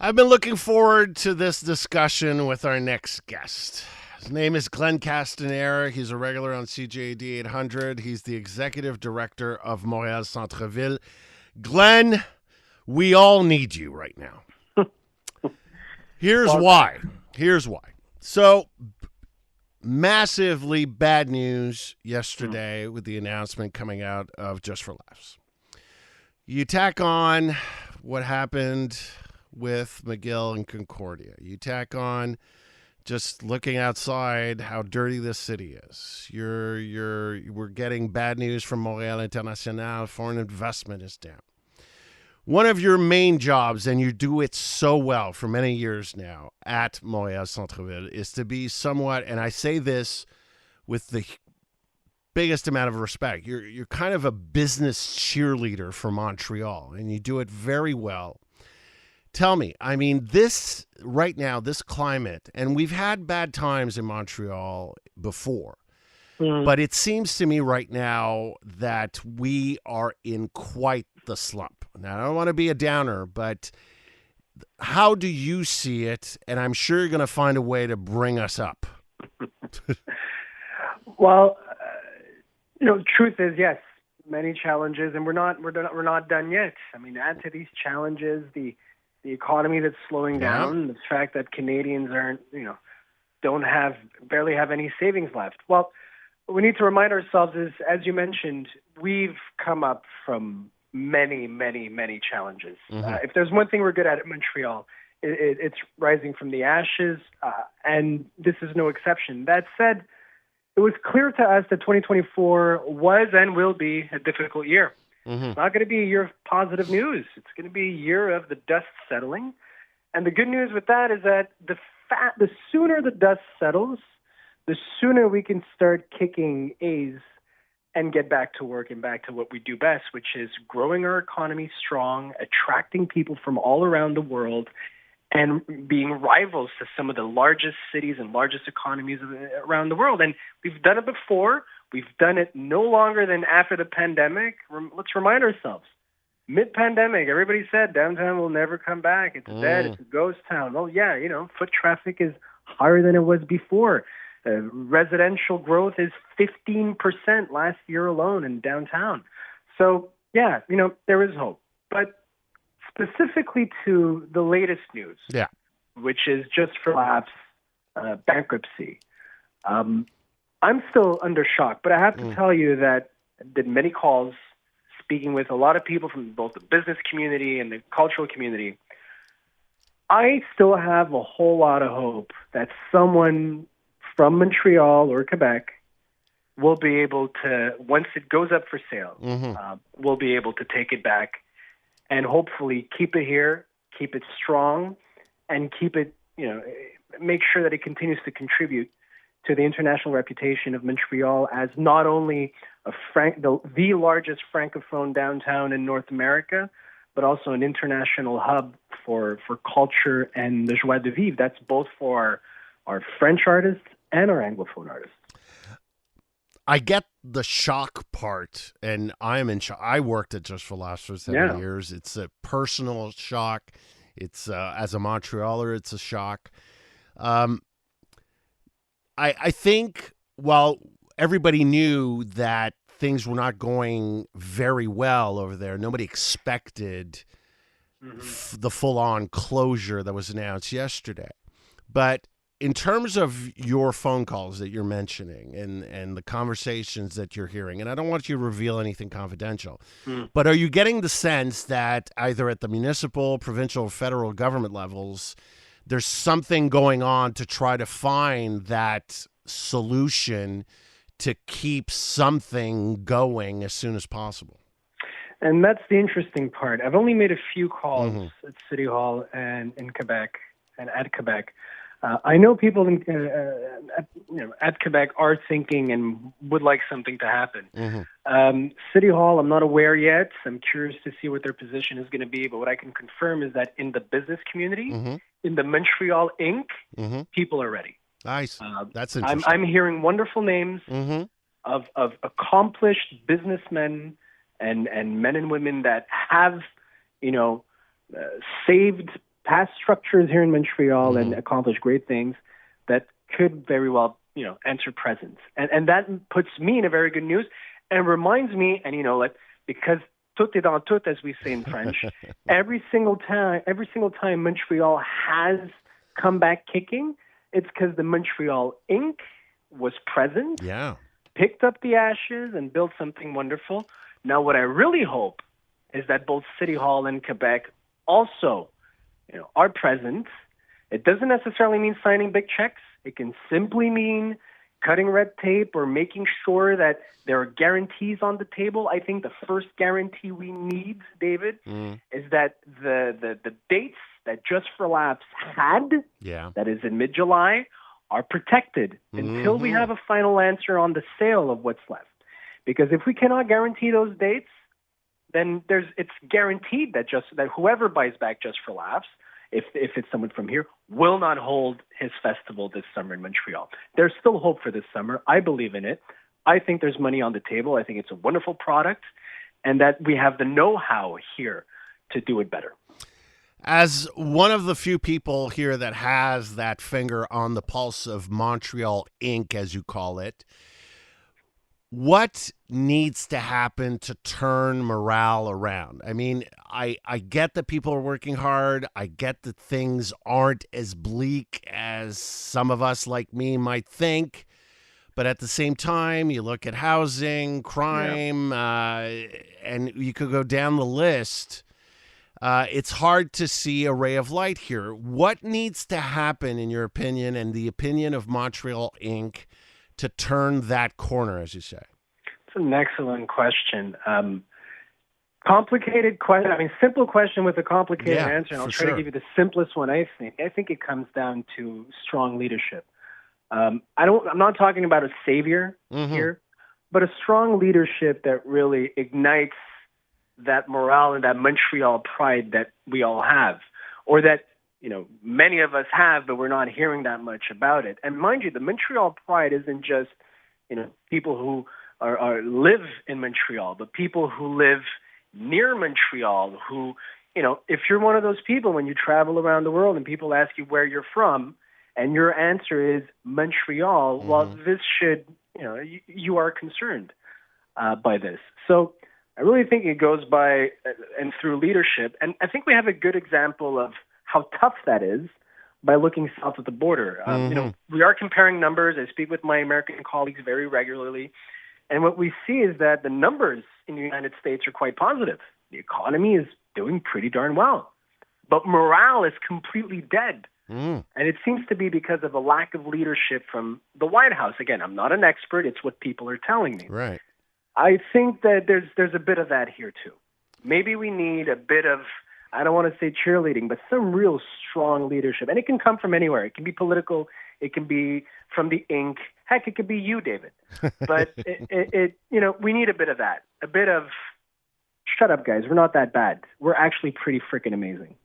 I've been looking forward to this discussion with our next guest. His name is Glenn Castanheira. He's a regular on CJD 800. He's the executive director of Montreal Centre-Ville. Glenn, we all need you right now. Here's why. So, massively bad news yesterday with the announcement coming out of Just for Laughs. You tack on what happened with McGill and Concordia. You tack on just looking outside how dirty this city is. We're getting bad news from Montreal International. Foreign investment is down. One of your main jobs, and you do it so well for many years now at Montreal Centre-Ville, is to be somewhat, and I say this with the biggest amount of respect, you're kind of a business cheerleader for Montreal, and you do it very well. Tell me, I mean, this right now, this climate, and we've had bad times in Montreal before, but it seems to me right now that we are in quite the slump. Now, I don't want to be a downer, but how do you see it? And I'm sure you're going to find a way to bring us up. Well, truth is, yes, many challenges, and we're not done yet. I mean, add to these challenges the economy that's slowing down, the fact that Canadians barely have any savings left. Well, what we need to remind ourselves is, as you mentioned, we've come up from many, many, many challenges. If there's one thing we're good at Montreal, it's rising from the ashes, and this is no exception. That said, it was clear to us that 2024 was and will be a difficult year. It's not going to be a year of positive news. It's going to be a year of the dust settling. And the good news with that is that the sooner the dust settles, the sooner we can start kicking A's and get back to work and back to what we do best, which is growing our economy strong, attracting people from all around the world, and being rivals to some of the largest cities and largest economies around the world. And we've done it before. We've done it no longer than after the pandemic. Let's remind ourselves. Mid-pandemic, everybody said downtown will never come back. It's dead. It's a ghost town. Oh, yeah, foot traffic is higher than it was before. Residential growth is 15% last year alone in downtown. So, yeah, there is hope. But specifically to the latest news, which is Just for Laughs bankruptcy, I'm still under shock. But I have to tell you that I did many calls speaking with a lot of people from both the business community and the cultural community. I still have a whole lot of hope that someone from Montreal or Quebec will be able to, once it goes up for sale, will be able to take it back and hopefully keep it here, keep it strong, and keep it, make sure that it continues to contribute to the international reputation of Montreal as not only the largest francophone downtown in North America, but also an international hub for culture and the joie de vivre. That's both for our French artists and our Anglophone artists. I get the shock part, and I'm in shock. I worked at Just for Laughs for 7 years. It's a personal shock. It's as a Montrealer, it's a shock. I think while everybody knew that things were not going very well over there, nobody expected the full-on closure that was announced yesterday. But in terms of your phone calls that you're mentioning and the conversations that you're hearing, and I don't want you to reveal anything confidential, but are you getting the sense that either at the municipal, provincial, or federal government levels, there's something going on to try to find that solution to keep something going as soon as possible? And that's the interesting part. I've only made a few calls at City Hall and in Quebec and at Quebec. I know people at Quebec are thinking and would like something to happen. City Hall, I'm not aware yet. I'm curious to see what their position is going to be. But what I can confirm is that in the business community, in the Montreal Inc., people are ready. Nice. That's interesting. I'm hearing wonderful names of accomplished businessmen and men and women that have, saved past structures here in Montreal and accomplished great things that could very well, enter present. And that puts me in a very good news and reminds me, and because tout est dans tout, as we say in French, every single time Montreal has come back kicking, it's because the Montreal Inc. was present, picked up the ashes, and built something wonderful. Now, what I really hope is that both City Hall and Quebec also, are present. It doesn't necessarily mean signing big checks. It can simply mean cutting red tape or making sure that there are guarantees on the table. I think the first guarantee we need, David, is that the dates that Just for Laughs had, that is in mid-July, are protected until we have a final answer on the sale of what's left. Because if we cannot guarantee those dates, then it's guaranteed that whoever buys back Just for Laughs, if it's someone from here, will not hold his festival this summer in Montreal. There's still hope for this summer. I believe in it. I think there's money on the table. I think it's a wonderful product, and that we have the know-how here to do it better. As one of the few people here that has that finger on the pulse of Montreal Inc., as you call it, what needs to happen to turn morale around? I mean, I get that people are working hard. I get that things aren't as bleak as some of us like me might think. But at the same time, you look at housing, crime, and you could go down the list. It's hard to see a ray of light here. What needs to happen, in your opinion, and the opinion of Montreal Inc., to turn that corner, as you say? It's an excellent question. Complicated question. I mean, simple question with a complicated answer. And I'll try to give you the simplest one. I think it comes down to strong leadership. I'm not talking about a savior here, but a strong leadership that really ignites that morale and that Montreal pride that we all have, or that many of us have, but we're not hearing that much about it. And mind you, the Montreal pride isn't just people who live in Montreal, but people who live near Montreal. Who, if you're one of those people when you travel around the world and people ask you where you're from, and your answer is Montreal, well, this should, you are concerned by this. So I really think it goes by and through leadership. And I think we have a good example of how tough that is by looking south of the border. We are comparing numbers. I speak with my American colleagues very regularly. And what we see is that the numbers in the United States are quite positive. The economy is doing pretty darn well. But morale is completely dead. And it seems to be because of a lack of leadership from the White House. Again, I'm not an expert. It's what people are telling me. Right. I think that there's a bit of that here, too. Maybe we need a bit of, I don't want to say cheerleading, but some real strong leadership. And it can come from anywhere. It can be political. It can be from the Inc. Heck, it could be you, David. But we need a bit of that. A bit of, shut up, guys. We're not that bad. We're actually pretty freaking amazing.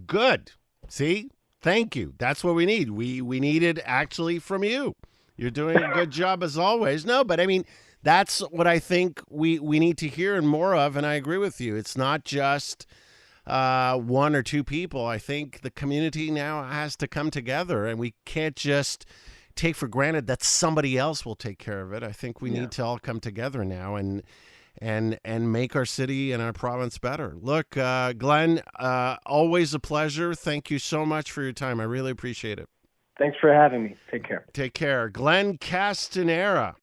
Good. See? Thank you. That's what we need. We need it actually from you. You're doing a good job as always. No, but I mean, that's what I think we need to hear and more of, and I agree with you. It's not just one or two people. I think the community now has to come together, and we can't just take for granted that somebody else will take care of it. I think we need to all come together now and make our city and our province better. Look, Glenn, always a pleasure. Thank you so much for your time. I really appreciate it. Thanks for having me. Take care. Take care. Glenn Castanheira.